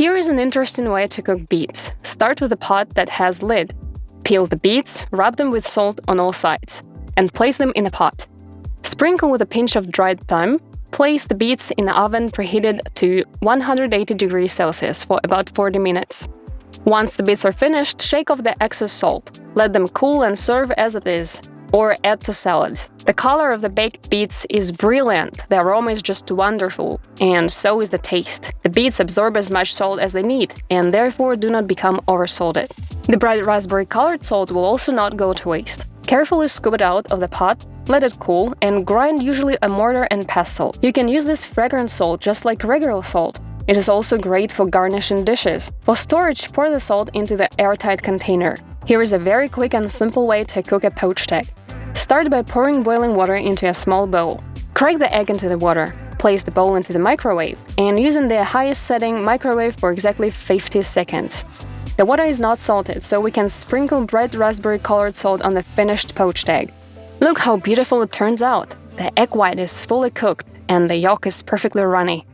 Here is an interesting way to cook beets. Start with a pot that has lid. Peel the beets, rub them with salt on all sides, and place them in a pot. Sprinkle with a pinch of dried thyme. Place the beets in the oven preheated to 180 degrees Celsius for about 40 minutes. Once the beets are finished, shake off the excess salt. Let them cool and serve as it is, or add to salads. The color of the baked beets is brilliant, the aroma is just wonderful, and so is the taste. The beets absorb as much salt as they need, and therefore do not become oversalted. The bright raspberry-colored salt will also not go to waste. Carefully scoop it out of the pot, let it cool, and grind usually a mortar and pestle. You can use this fragrant salt just like regular salt. It is also great for garnishing dishes. For storage, pour the salt into the airtight container. Here is a very quick and simple way to cook a poached egg. Start by pouring boiling water into a small bowl. Crack the egg into the water. Place the bowl into the microwave, and using the highest setting, microwave for exactly 50 seconds. The water is not salted, so we can sprinkle bright raspberry-colored salt on the finished poached egg. Look how beautiful it turns out. The egg white is fully cooked, and the yolk is perfectly runny.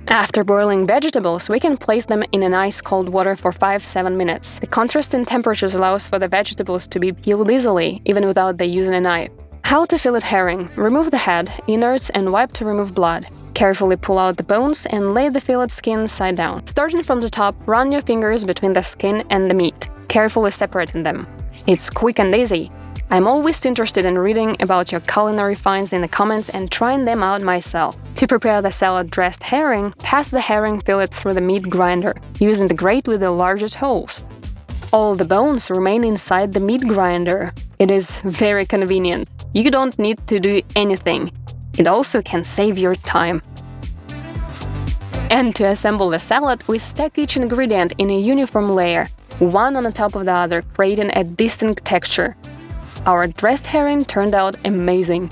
After boiling vegetables, we can place them in an ice cold water for 5-7 minutes. The contrast in temperatures allows for the vegetables to be peeled easily, even without the using a knife. How to fillet herring. Remove the head, innards, and wipe to remove blood. Carefully pull out the bones and lay the fillet skin side down. Starting from the top, run your fingers between the skin and the meat, carefully separating them. It's quick and easy. I'm always interested in reading about your culinary finds in the comments and trying them out myself. To prepare the salad-dressed herring, pass the herring fillet through the meat grinder, using the grate with the largest holes. All the bones remain inside the meat grinder. It is very convenient. You don't need to do anything. It also can save your time. And to assemble the salad, we stack each ingredient in a uniform layer, one on the top of the other, creating a distinct texture. Our dressed herring turned out amazing.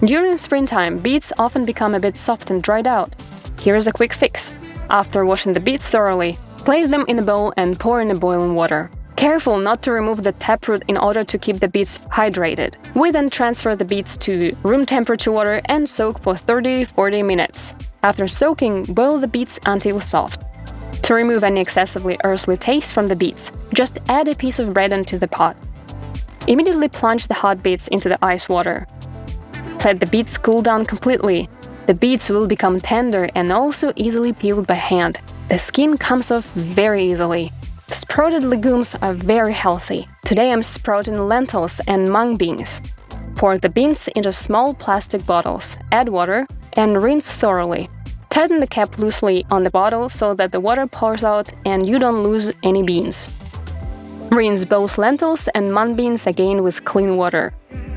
During springtime, beets often become a bit soft and dried out. Here is a quick fix. After washing the beets thoroughly, place them in a bowl and pour in the boiling water. Careful not to remove the taproot in order to keep the beets hydrated. We then transfer the beets to room temperature water and soak for 30-40 minutes. After soaking, boil the beets until soft. To remove any excessively earthly taste from the beets, just add a piece of bread into the pot. Immediately plunge the hot beets into the ice water. Let the beets cool down completely. The beets will become tender and also easily peeled by hand. The skin comes off very easily. Sprouted legumes are very healthy. Today I'm sprouting lentils and mung beans. Pour the beans into small plastic bottles, add water, and rinse thoroughly. Tighten the cap loosely on the bottle so that the water pours out and you don't lose any beans. Rinse both lentils and mung beans again with clean water.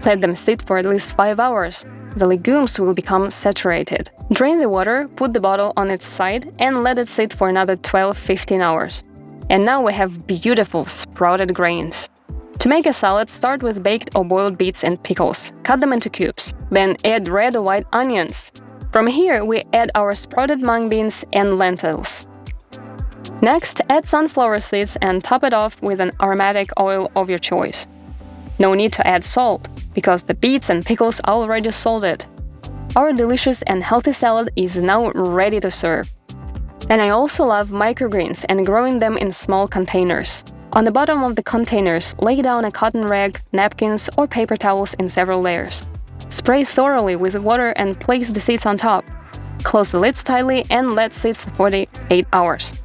Let them sit for at least 5 hours. The legumes will become saturated. Drain the water, put the bottle on its side, and let it sit for another 12-15 hours. And now we have beautiful sprouted grains. To make a salad, start with baked or boiled beets and pickles. Cut them into cubes. Then add red or white onions. From here, we add our sprouted mung beans and lentils. Next, add sunflower seeds and top it off with an aromatic oil of your choice. No need to add salt, because the beets and pickles are already salted. Our delicious and healthy salad is now ready to serve. And I also love microgreens and growing them in small containers. On the bottom of the containers, lay down a cotton rag, napkins, or paper towels in several layers. Spray thoroughly with water and place the seeds on top. Close the lids tightly and let sit for 48 hours.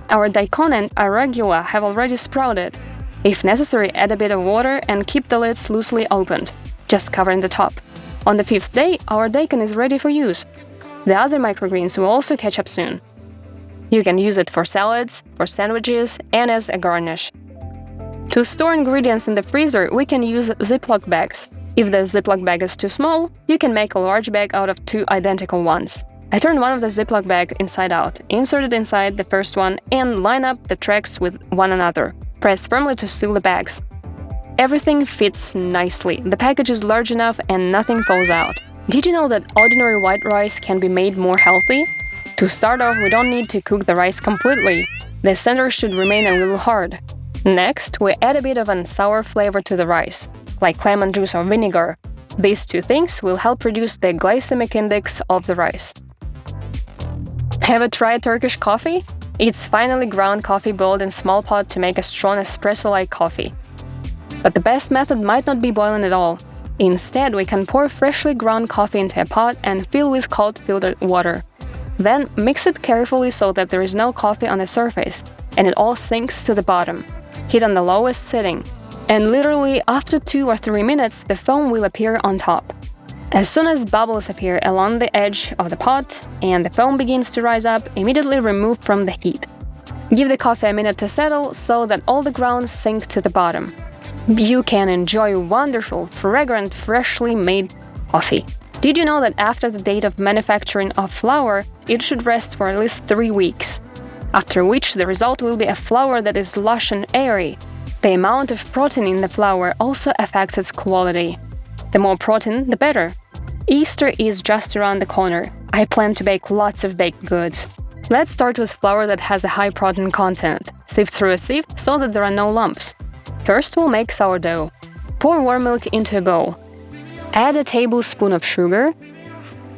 Our daikon and arugula have already sprouted. If necessary, add a bit of water and keep the lids loosely opened, just covering the top. On the 5th day, our daikon is ready for use. The other microgreens will also catch up soon. You can use it for salads, for sandwiches, and as a garnish. To store ingredients in the freezer, we can use Ziploc bags. If the Ziploc bag is too small, you can make a large bag out of 2 identical ones. I turned one of the Ziploc bag inside out, insert it inside the first one, and line up the tracks with one another. Press firmly to seal the bags. Everything fits nicely. The package is large enough and nothing falls out. Did you know that ordinary white rice can be made more healthy? To start off, we don't need to cook the rice completely. The center should remain a little hard. Next, we add a bit of a sour flavor to the rice, like lemon juice or vinegar. These two things will help reduce the glycemic index of the rice. Ever tried Turkish coffee? It's finely ground coffee boiled in small pot to make a strong espresso-like coffee. But the best method might not be boiling at all. Instead, we can pour freshly ground coffee into a pot and fill with cold filtered water. Then mix it carefully so that there is no coffee on the surface, and it all sinks to the bottom. Heat on the lowest setting. And literally after 2 or 3 minutes, the foam will appear on top. As soon as bubbles appear along the edge of the pot and the foam begins to rise up, immediately remove from the heat. Give the coffee a minute to settle so that all the grounds sink to the bottom. You can enjoy wonderful, fragrant, freshly made coffee. Did you know that after the date of manufacturing of flour, it should rest for at least 3 weeks? After which the result will be a flour that is lush and airy. The amount of protein in the flour also affects its quality. The more protein, the better. Easter is just around the corner. I plan to bake lots of baked goods. Let's start with flour that has a high protein content. Sift through a sieve so that there are no lumps. First, we'll make sourdough. Pour warm milk into a bowl. Add a tablespoon of sugar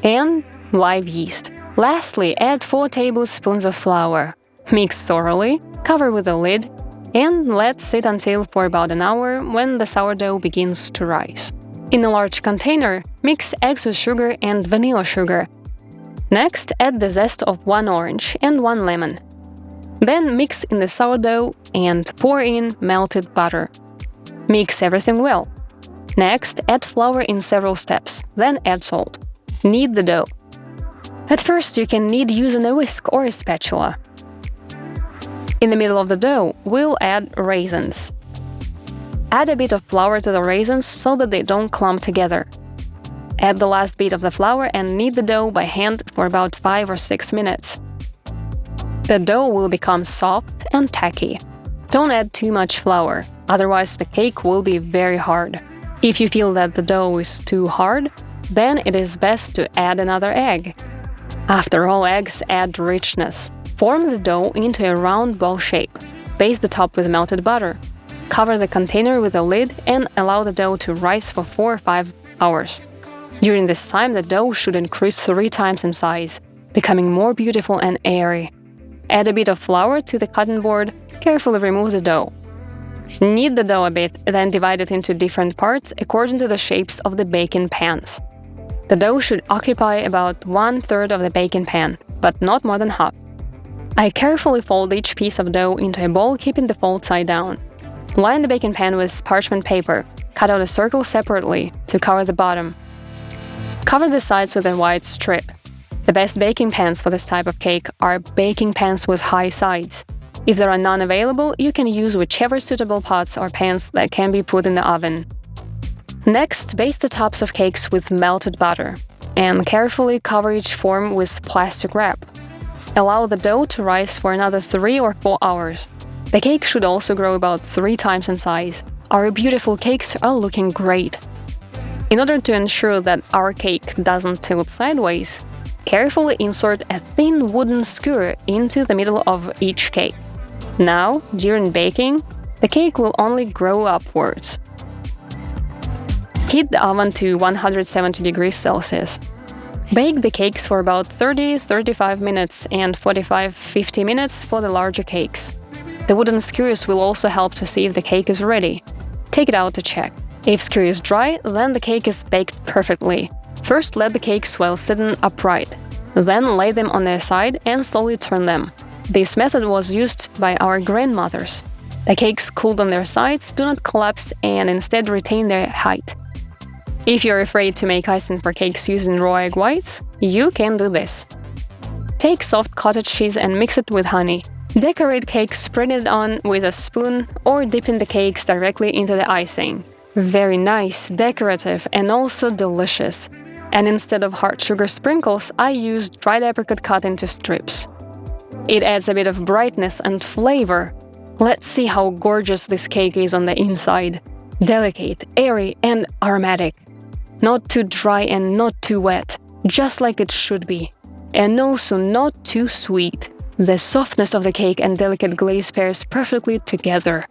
and live yeast. Lastly, add 4 tablespoons of flour. Mix thoroughly, cover with a lid, and let sit until for about an hour when the sourdough begins to rise. In a large container, mix eggs with sugar and vanilla sugar. Next, add the zest of 1 orange and 1 lemon. Then mix in the sourdough and pour in melted butter. Mix everything well. Next, add flour in several steps, then add salt. Knead the dough. At first, you can knead using a whisk or a spatula. In the middle of the dough, we'll add raisins. Add a bit of flour to the raisins so that they don't clump together. Add the last bit of the flour and knead the dough by hand for about 5 or 6 minutes. The dough will become soft and tacky. Don't add too much flour, otherwise the cake will be very hard. If you feel that the dough is too hard, then it is best to add another egg. After all, eggs add richness. Form the dough into a round ball shape. Baste the top with melted butter. Cover the container with a lid and allow the dough to rise for 4 or 5 hours. During this time, the dough should increase 3 times in size, becoming more beautiful and airy. Add a bit of flour to the cutting board, carefully remove the dough. Knead the dough a bit, then divide it into different parts according to the shapes of the baking pans. The dough should occupy about 1/3 of the baking pan, but not more than half. I carefully fold each piece of dough into a ball, keeping the fold side down. Line the baking pan with parchment paper. Cut out a circle separately to cover the bottom. Cover the sides with a white strip. The best baking pans for this type of cake are baking pans with high sides. If there are none available, you can use whichever suitable pots or pans that can be put in the oven. Next, baste the tops of cakes with melted butter and carefully cover each form with plastic wrap. Allow the dough to rise for another 3 or 4 hours. The cake should also grow about 3 times in size. Our beautiful cakes are looking great. In order to ensure that our cake doesn't tilt sideways, carefully insert a thin wooden skewer into the middle of each cake. Now, during baking, the cake will only grow upwards. Heat the oven to 170 degrees Celsius. Bake the cakes for about 30-35 minutes and 45-50 minutes for the larger cakes. The wooden skewers will also help to see if the cake is ready. Take it out to check. If skewer is dry, then the cake is baked perfectly. First, let the cakes while sitting upright. Then lay them on their side and slowly turn them. This method was used by our grandmothers. The cakes cooled on their sides do not collapse and instead retain their height. If you're afraid to make icing for cakes using raw egg whites, you can do this. Take soft cottage cheese and mix it with honey. Decorate cakes spreading it on with a spoon or dipping the cakes directly into the icing. Very nice, decorative, and also delicious. And instead of hard sugar sprinkles, I used dried apricot cut into strips. It adds a bit of brightness and flavor. Let's see how gorgeous this cake is on the inside. Delicate, airy, and aromatic. Not too dry and not too wet, just like it should be. And also not too sweet. The softness of the cake and delicate glaze pairs perfectly together.